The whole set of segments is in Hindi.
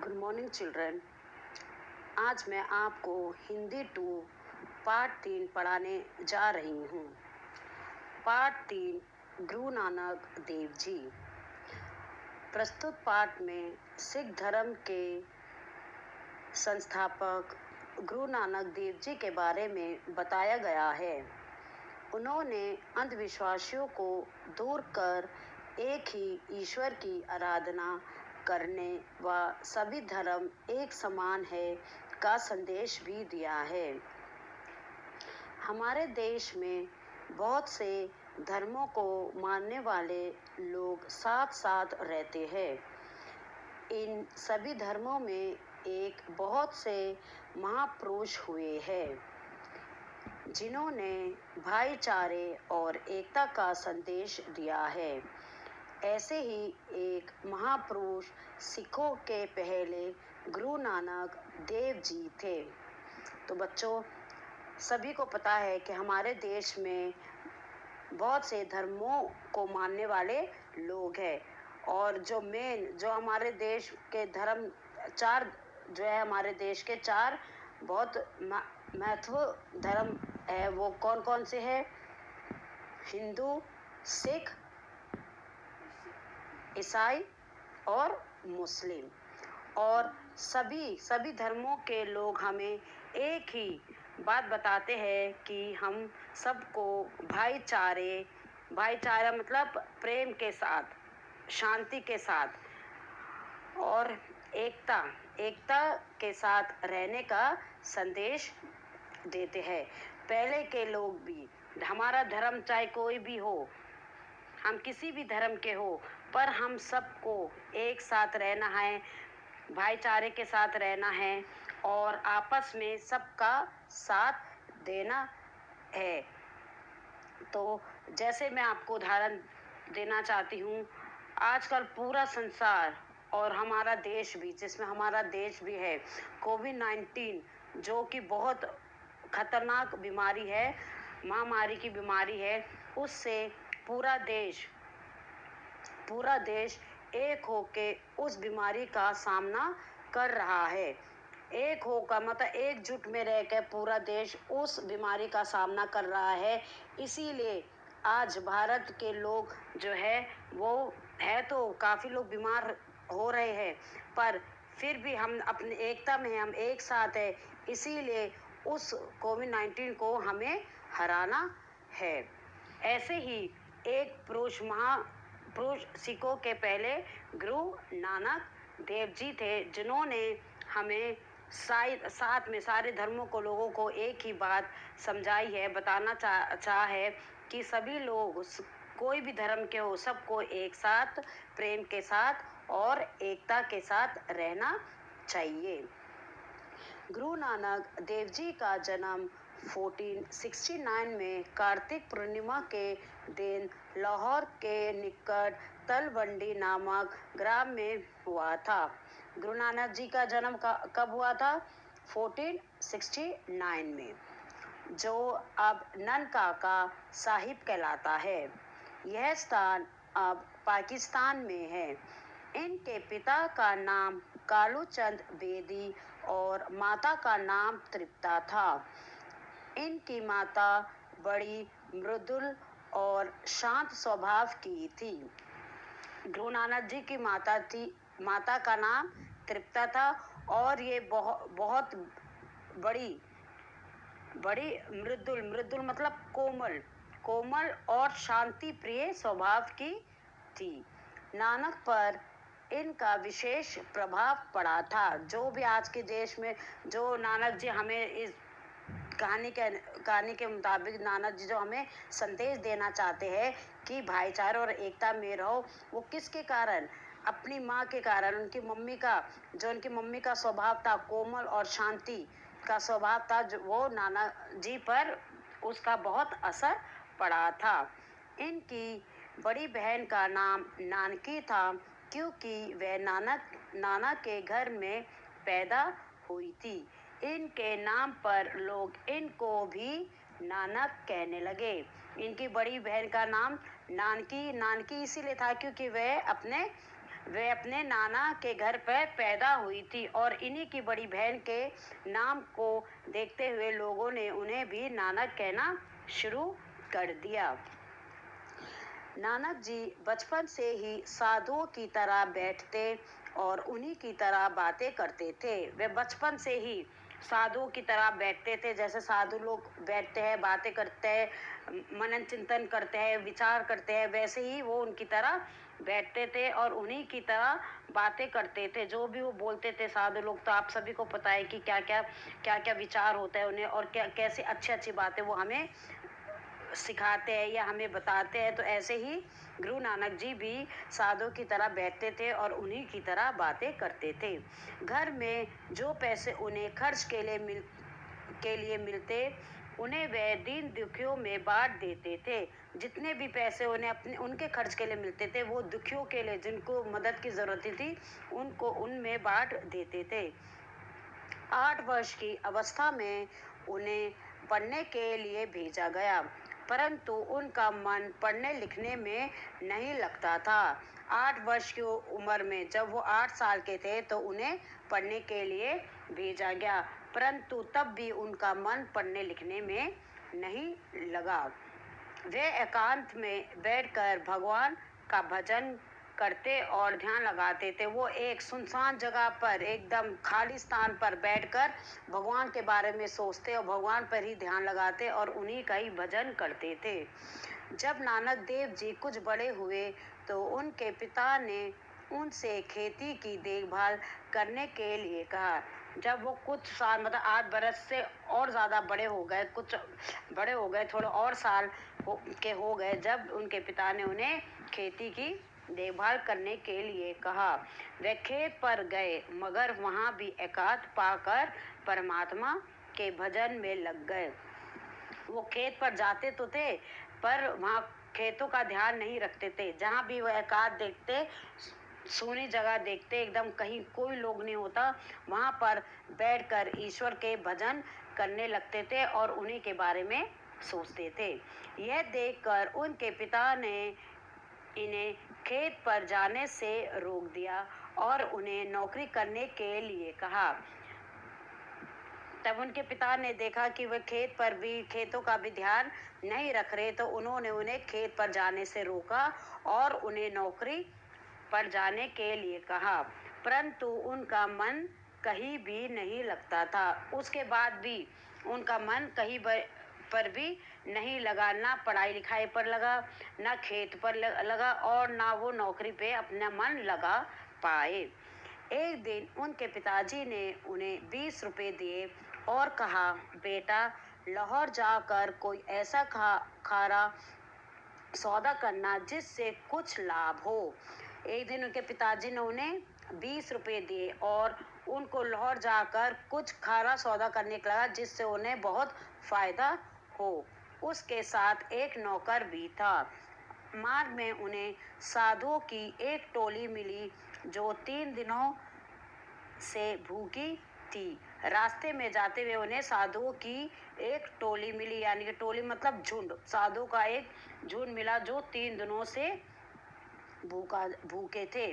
Good morning children. आज मैं आपको हिंदी 2 पार्ट 3 पढ़ाने जा रही हूँ। पार्ट 3 गुरु नानक देव जी। प्रस्तुत पाठ में सिख धर्म के संस्थापक गुरु नानक देव जी के बारे में बताया गया है। उन्होंने अंधविश्वासियों को दूर कर एक ही ईश्वर की आराधना करने व सभी धर्म एक समान है का संदेश भी दिया है। हमारे देश में बहुत से धर्मों को मानने वाले लोग साथ साथ रहते हैं। इन सभी धर्मों में एक बहुत से महापुरुष हुए हैं जिन्होंने भाईचारे और एकता का संदेश दिया है। ऐसे ही एक महापुरुष सिखों के पहले गुरु नानक देव जी थे। तो बच्चों, सभी को पता है कि हमारे देश में बहुत से धर्मों को मानने वाले लोग हैं और जो हमारे देश के धर्म चार जो है हमारे देश के चार बहुत महत्व धर्म है। वो कौन कौन से हैं? हिंदू, सिख, ईसाई और मुस्लिम। और सभी धर्मों के लोग हमें एक ही बात बताते हैं कि हम सबको भाईचारा मतलब प्रेम के साथ, शांति के साथ और एकता के साथ रहने का संदेश देते हैं। पहले के लोग भी, हमारा धर्म चाहे कोई भी हो, हम किसी भी धर्म के हो, पर हम सबको एक साथ रहना है, भाईचारे के साथ रहना है और आपस में सबका साथ देना है। तो जैसे मैं आपको उदाहरण देना चाहती हूँ, आजकल पूरा संसार और हमारा देश भी, जिसमें हमारा देश भी है, कोविड-19 जो कि बहुत खतरनाक बीमारी है, महामारी की बीमारी है, उससे पूरा देश एक होके उस बीमारी का सामना कर रहा है। एक होकर मतलब एकजुट में रहकर पूरा देश उस बीमारी का सामना कर रहा है। इसीलिए आज भारत के लोग जो है वो है, तो काफ़ी लोग बीमार हो रहे हैं, पर फिर भी हम अपनी एकता में हम एक साथ हैं। इसीलिए उस कोविड-19 को हमें हराना है। ऐसे ही एक महापुरुष सिखों के पहले गुरु नानक देव जी थे, जिन्होंने हमें साथ में सारे धर्मों को लोगों को एक ही बात समझाई है, बताना चाहा है कि सभी लोग कोई भी धर्म के हो, सबको एक साथ प्रेम के साथ और एकता के साथ रहना चाहिए। गुरु नानक देव जी का जन्म 1469 में कार्तिक पूर्णिमा के दिन लाहौर के निकट तलवंडी नामक ग्राम में हुआ था। गुरु नानक जी का जन्म कब हुआ था? 1469 में, जो अब ननकाना साहिब कहलाता है। यह स्थान अब पाकिस्तान में है। इनके पिता का नाम कालू चंद बेदी और माता का नाम तृप्ता था। इनकी माता बड़ी मृदुल और शांत स्वभाव की थी। गुरु नानक जी की माता का नाम तृप्ता था और ये बहुत बड़ी मृदुल मतलब कोमल और शांति प्रिय स्वभाव की थी। नानक पर इनका विशेष प्रभाव पड़ा था। जो भी आज के देश में जो नानक जी हमें इस कहानी के मुताबिक नानक जी जो हमें संदेश देना चाहते हैं कि भाईचारा और एकता में रहो, वो किसके कारण? अपनी माँ के कारण। उनकी मम्मी का स्वभाव था कोमल और शांति का स्वभाव था, जो वो नानक जी पर उसका बहुत असर पड़ा था। इनकी बड़ी बहन का नाम नानकी था, क्योंकि वह नानक के घर में पैदा हुई थी। इनके नाम पर लोग इनको भी नानक कहने लगे। इनकी बड़ी बहन का नाम नानकी इसीलिए था क्योंकि वह अपने वे अपने नाना के घर पर पैदा हुई थी और इन्हीं की बड़ी बहन के नाम को देखते हुए लोगों ने उन्हें भी नानक कहना शुरू कर दिया। नानक जी बचपन से ही साधुओं की तरह बैठते और उन्हीं की तरह बातें करते थे। वे बचपन से ही साधुओं की तरह बैठते थे, जैसे साधु लोग बैठते हैं, बातें करते हैं, मनन चिंतन करते हैं, विचार करते हैं, वैसे ही वो उनकी तरह बैठते थे और उन्हीं की तरह बातें करते थे। जो भी वो बोलते थे साधु लोग, तो आप सभी को पता है कि क्या क्या विचार होता है उन्हें, और क्या कैसे अच्छी अच्छी बातें वो हमें सिखाते हैं या हमें बताते हैं। तो ऐसे ही गुरु नानक जी भी साधु की तरह बैठते थे और उन्हीं की तरह बातें करते थे। घर में जो पैसे उन्हें खर्च के लिए मिलते, उन्हें वे दीन दुखियों में बांट देते थे। जितने भी पैसे उन्हें अपने उनके खर्च के लिए मिलते थे, वो दुखियों के लिए, जिनको मदद की ज़रूरत थी, उनको उनमें बांट देते थे। 8 वर्ष की अवस्था में उन्हें पढ़ने के लिए भेजा गया, परंतु उनका मन पढ़ने लिखने में नहीं लगता था। 8 वर्ष की उम्र में जब वो 8 साल के थे तो उन्हें पढ़ने के लिए भेजा गया, परंतु तब भी उनका मन पढ़ने लिखने में नहीं लगा। वे एकांत में बैठकर भगवान का भजन करते और ध्यान लगाते थे। वो एक सुनसान जगह पर, एकदम खाली स्थान पर बैठकर भगवान के बारे में सोचते और भगवान पर ही ध्यान लगाते और उन्हीं का ही भजन करते थे। जब नानक देव जी कुछ बड़े हुए तो उनके पिता ने उनसे खेती की देखभाल करने के लिए कहा। जब वो कुछ साल, मतलब 8 बरस से और ज़्यादा बड़े हो गए, कुछ बड़े हो गए, थोड़े और साल हो गए, जब उनके पिता ने उन्हें खेती की देखभाल करने के लिए कहा। वे खेत पर गए, मगर वहाँ भी एकांत पाकर परमात्मा के भजन में लग गए। वो खेत पर जाते तो थे, पर वहाँ खेतों का ध्यान नहीं रखते थे। जहाँ भी वो एकांत देखते, सूनी जगह देखते, एकदम कहीं कोई लोग नहीं होता, वहाँ पर बैठकर ईश्वर के भजन करने लगते थे और उन्हीं के बारे में सोचते थे। यह देखकर उनके पिता ने इन्हें खेत पर जाने से रोक दिया और उन्हें नौकरी करने के लिए कहा। तब उनके पिता ने देखा कि वे खेतों का भी ध्यान नहीं रख रहे, तो उन्होंने उन्हें खेत पर जाने से रोका और उन्हें नौकरी पर जाने के लिए कहा, परंतु उनका मन कहीं भी नहीं लगता था। उसके बाद भी उनका मन कहीं पर भी नहीं लगा, ना पढ़ाई लिखाई पर लगा, ना खेत पर लगा और ना वो नौकरी पे अपना मन लगा पाए। एक दिन उनके पिताजी ने उन्हें 20 रुपए दिए और कहा, बेटा, लाहौर जाकर कोई ऐसा खारा सौदा करना जिससे कुछ लाभ हो। एक दिन उनके पिताजी ने उन्हें 20 रुपए दिए और उनको लाहौर जाकर कुछ खारा सौदा करने को लगा जिससे उन्हें बहुत फायदा हो। उसके साथ एक नौकर भी था। मार्ग में उन्हें साधुओं की एक टोली मिली जो 3 दिनों से भूखी थी। रास्ते में जाते हुए उन्हें साधुओं की एक टोली मिली, यानी कि टोली मतलब झुंड, साधुओं का एक झुंड मिला जो 3 दिनों से भूखे थे।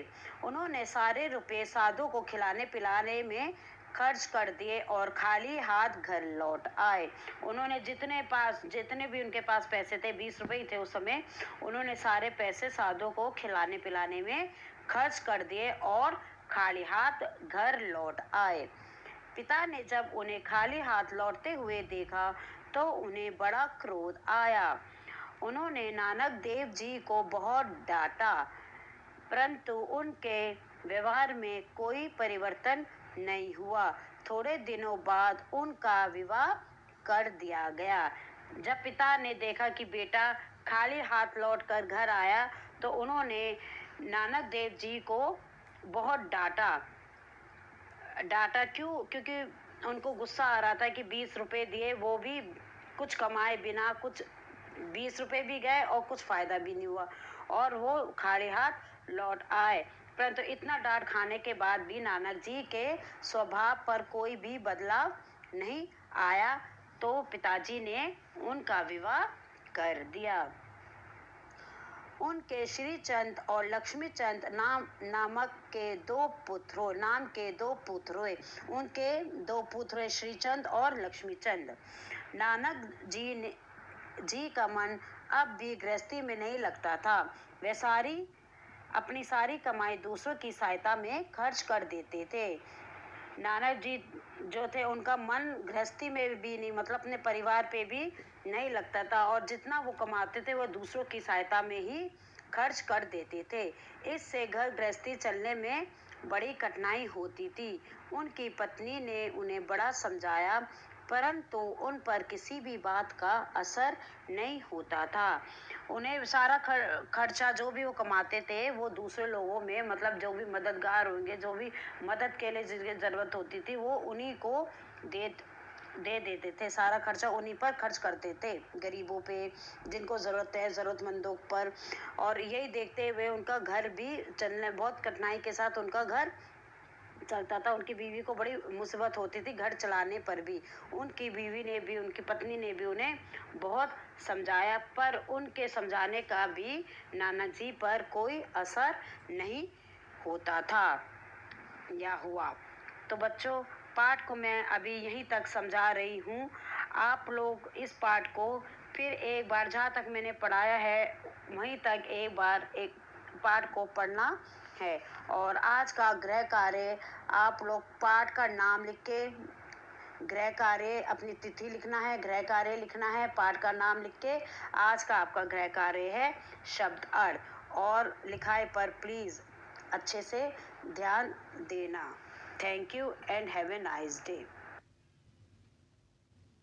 उन्होंने सारे रुपए साधु को खिलाने पिलाने में खर्च कर दिए और खाली हाथ घर लौट आए। उन्होंने जितने भी उनके पास पैसे थे, 20 रुपए ही थे उस समय, उन्होंने सारे पैसे साधु को खिलाने पिलाने में खर्च कर दिए और खाली हाथ घर लौट आए। पिता ने जब उन्हें खाली हाथ लौटते हुए देखा तो उन्हें बड़ा क्रोध आया। उन्होंने नानक देव जी को बहुत डांटा, परंतु उनके व्यवहार में कोई परिवर्तन नहीं हुआ। थोड़े दिनों बाद उनका विवाह कर दिया गया। जब पिता ने देखा कि बेटा खाली हाथ लौटकर घर आया, तो उन्होंने नानक देव जी को बहुत डांटा। क्योंकि उनको गुस्सा आ रहा था कि 20 रुपए दिए, वो भी कुछ कमाए बिना, कुछ 20 रुपए भी गए और कुछ फायदा भी नहीं हुआ और वो खाली हाथ लौट आए। परंतु इतना डांट खाने के बाद भी नानक जी के स्वभाव पर कोई भी बदलाव नहीं आया, तो पिताजी ने उनका विवाह कर दिया। उनके श्रीचंद और लक्ष्मीचंद नाम के दो पुत्र हुए। उनके दो पुत्र हुए, श्रीचंद और लक्ष्मीचंद। नानक जी का मन अब भी गृहस्थी में नहीं लगता था। वे अपनी सारी कमाई दूसरों की सहायता में खर्च कर देते थे। नानक जी जो थे, उनका मन गृहस्थी में भी नहीं, मतलब अपने परिवार पे भी नहीं लगता था, और जितना वो कमाते थे वो दूसरों की सहायता में ही खर्च कर देते थे। इससे घर गृहस्थी चलने में बड़ी कठिनाई होती थी। उनकी पत्नी ने उन्हें बड़ा समझाया, परंतु उन पर किसी भी बात का असर नहीं होता था। उन्हें सारा खर्चा जो भी वो कमाते थे वो दूसरे लोगों में, मतलब जो भी मददगार होंगे, जो भी मदद के लिए जिसकी ज़रूरत होती थी, वो उन्हीं को दे देते थे। सारा खर्चा उन्हीं पर खर्च करते थे, गरीबों पे, जिनको ज़रूरत है, ज़रूरतमंदों पर। और यही देखते हुए उनका घर भी चलने, बहुत कठिनाई के साथ उनका घर चलता था। उनकी बीवी को बड़ी मुसीबत होती थी घर चलाने पर भी। उनकी बीवी ने भी, उनकी पत्नी ने भी उन्हें बहुत समझाया, पर उनके समझाने का भी नानक जी पर कोई असर नहीं होता था या हुआ। तो बच्चों, पाठ को मैं अभी यहीं तक समझा रही हूँ। आप लोग इस पाठ को फिर एक बार, जहाँ तक मैंने पढ़ाया है वहीं तक एक बार एक पाठ को पढ़ना है। और आज का गृह कार्य, आप लोग पाठ का नाम लिख के गृह कार्य, अपनी तिथि लिखना है, गृह कार्य लिखना है, पाठ का नाम लिख के। आज का आपका गृह कार्य है शब्द अर्थ, और लिखाई पर प्लीज़ अच्छे से ध्यान देना। Thank you and have a nice day.